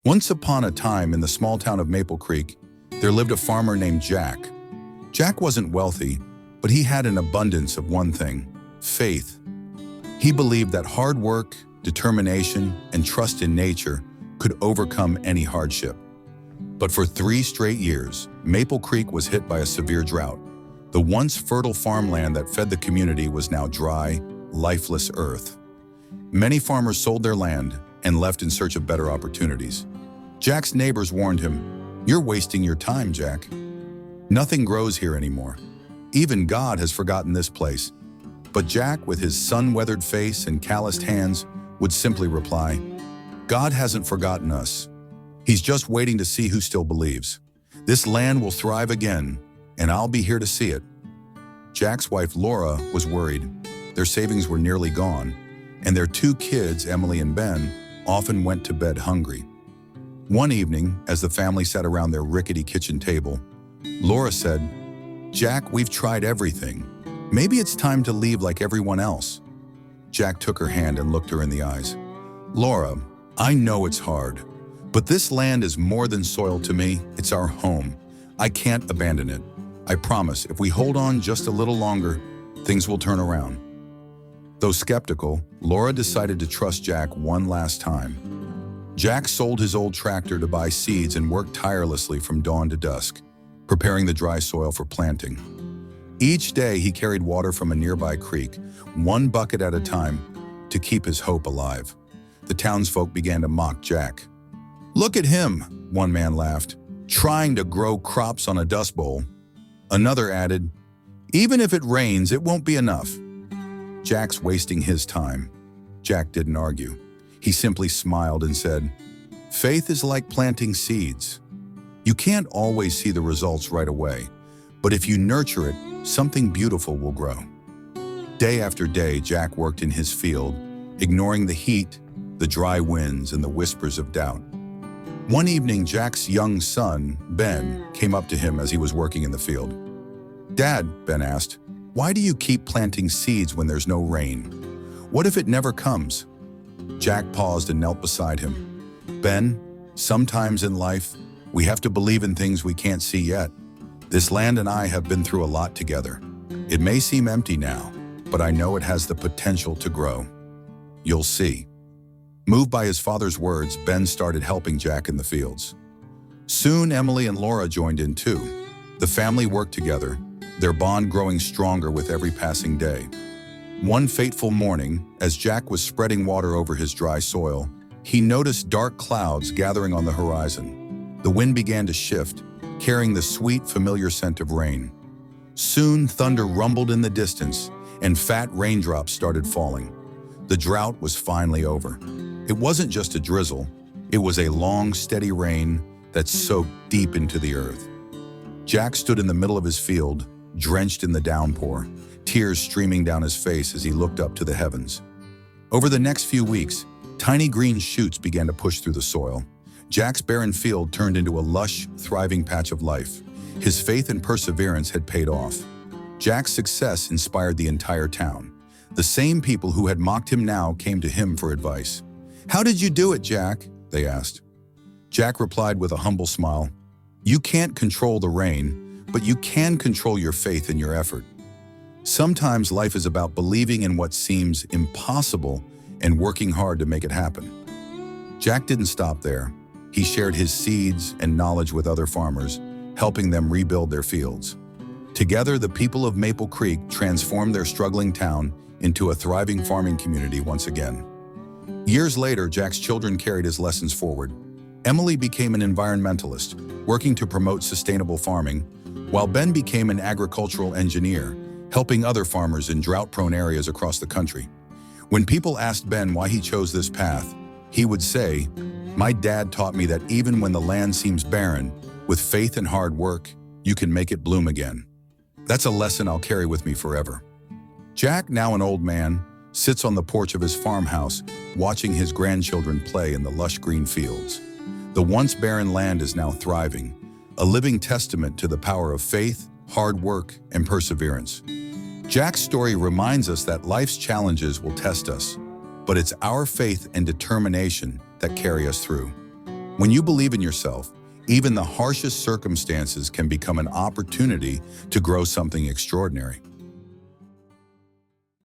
Once upon a time in the small town of Maple Creek, there lived a farmer named Jack. Jack wasn't wealthy, but he had an abundance of one thing: faith. He believed that hard work, determination, and trust in nature could overcome any hardship. But for 3 straight years, Maple Creek was hit by a severe drought. The once fertile farmland that fed the community was now dry, lifeless earth. Many farmers sold their land and left in search of better opportunities. Jack's neighbors warned him, "You're wasting your time, Jack. Nothing grows here anymore. Even God has forgotten this place." But Jack, with his sun-weathered face and calloused hands, would simply reply, "God hasn't forgotten us. He's just waiting to see who still believes. This land will thrive again, and I'll be here to see it." Jack's wife, Laura, was worried. Their savings were nearly gone, and their 2 kids, Emily and Ben, often went to bed hungry. One evening, as the family sat around their rickety kitchen table, Laura said, "Jack, we've tried everything. Maybe it's time to leave like everyone else." Jack took her hand and looked her in the eyes. "Laura, I know it's hard, but this land is more than soil to me. It's our home. I can't abandon it. I promise, if we hold on just a little longer, things will turn around." Though skeptical, Laura decided to trust Jack one last time. Jack sold his old tractor to buy seeds and worked tirelessly from dawn to dusk, preparing the dry soil for planting. Each day he carried water from a nearby creek, 1 bucket at a time, to keep his hope alive. The townsfolk began to mock Jack. "Look at him," one man laughed, "trying to grow crops on a dust bowl." Another added, "Even if it rains, it won't be enough." "Jack's wasting his time." Jack didn't argue. He simply smiled and said, "Faith is like planting seeds. You can't always see the results right away, but if you nurture it, something beautiful will grow." Day after day, Jack worked in his field, ignoring the heat, the dry winds, and the whispers of doubt. One evening, Jack's young son, Ben, came up to him as he was working in the field. "Dad," Ben asked, "why do you keep planting seeds when there's no rain? What if it never comes?" Jack paused and knelt beside him. "Ben, sometimes in life, we have to believe in things we can't see yet. This land and I have been through a lot together. It may seem empty now, but I know it has the potential to grow. You'll see." Moved by his father's words, Ben started helping Jack in the fields. Soon, Emily and Laura joined in too. The family worked together, their bond growing stronger with every passing day. One fateful morning, as Jack was spreading water over his dry soil, he noticed dark clouds gathering on the horizon. The wind began to shift, carrying the sweet, familiar scent of rain. Soon, thunder rumbled in the distance, and fat raindrops started falling. The drought was finally over. It wasn't just a drizzle, it was a long, steady rain that soaked deep into the earth. Jack stood in the middle of his field, drenched in the downpour, tears streaming down his face as he looked up to the heavens. Over the next few weeks, tiny green shoots began to push through the soil. Jack's barren field turned into a lush, thriving patch of life. His faith and perseverance had paid off. Jack's success inspired the entire town. The same people who had mocked him now came to him for advice. "How did you do it, Jack?" they asked. Jack replied with a humble smile, "You can't control the rain, but you can control your faith and your effort. Sometimes life is about believing in what seems impossible and working hard to make it happen." Jack didn't stop there. He shared his seeds and knowledge with other farmers, helping them rebuild their fields. Together, the people of Maple Creek transformed their struggling town into a thriving farming community once again. Years later, Jack's children carried his lessons forward. Emily became an environmentalist, working to promote sustainable farming, while Ben became an agricultural engineer, helping other farmers in drought-prone areas across the country. When people asked Ben why he chose this path, he would say, "My dad taught me that even when the land seems barren, with faith and hard work, you can make it bloom again." That's a lesson I'll carry with me forever. Jack, now an old man, sits on the porch of his farmhouse, watching his grandchildren play in the lush green fields. The once barren land is now thriving, a living testament to the power of faith, hard work, and perseverance. Jack's story reminds us that life's challenges will test us, but it's our faith and determination that carry us through. When you believe in yourself, even the harshest circumstances can become an opportunity to grow something extraordinary.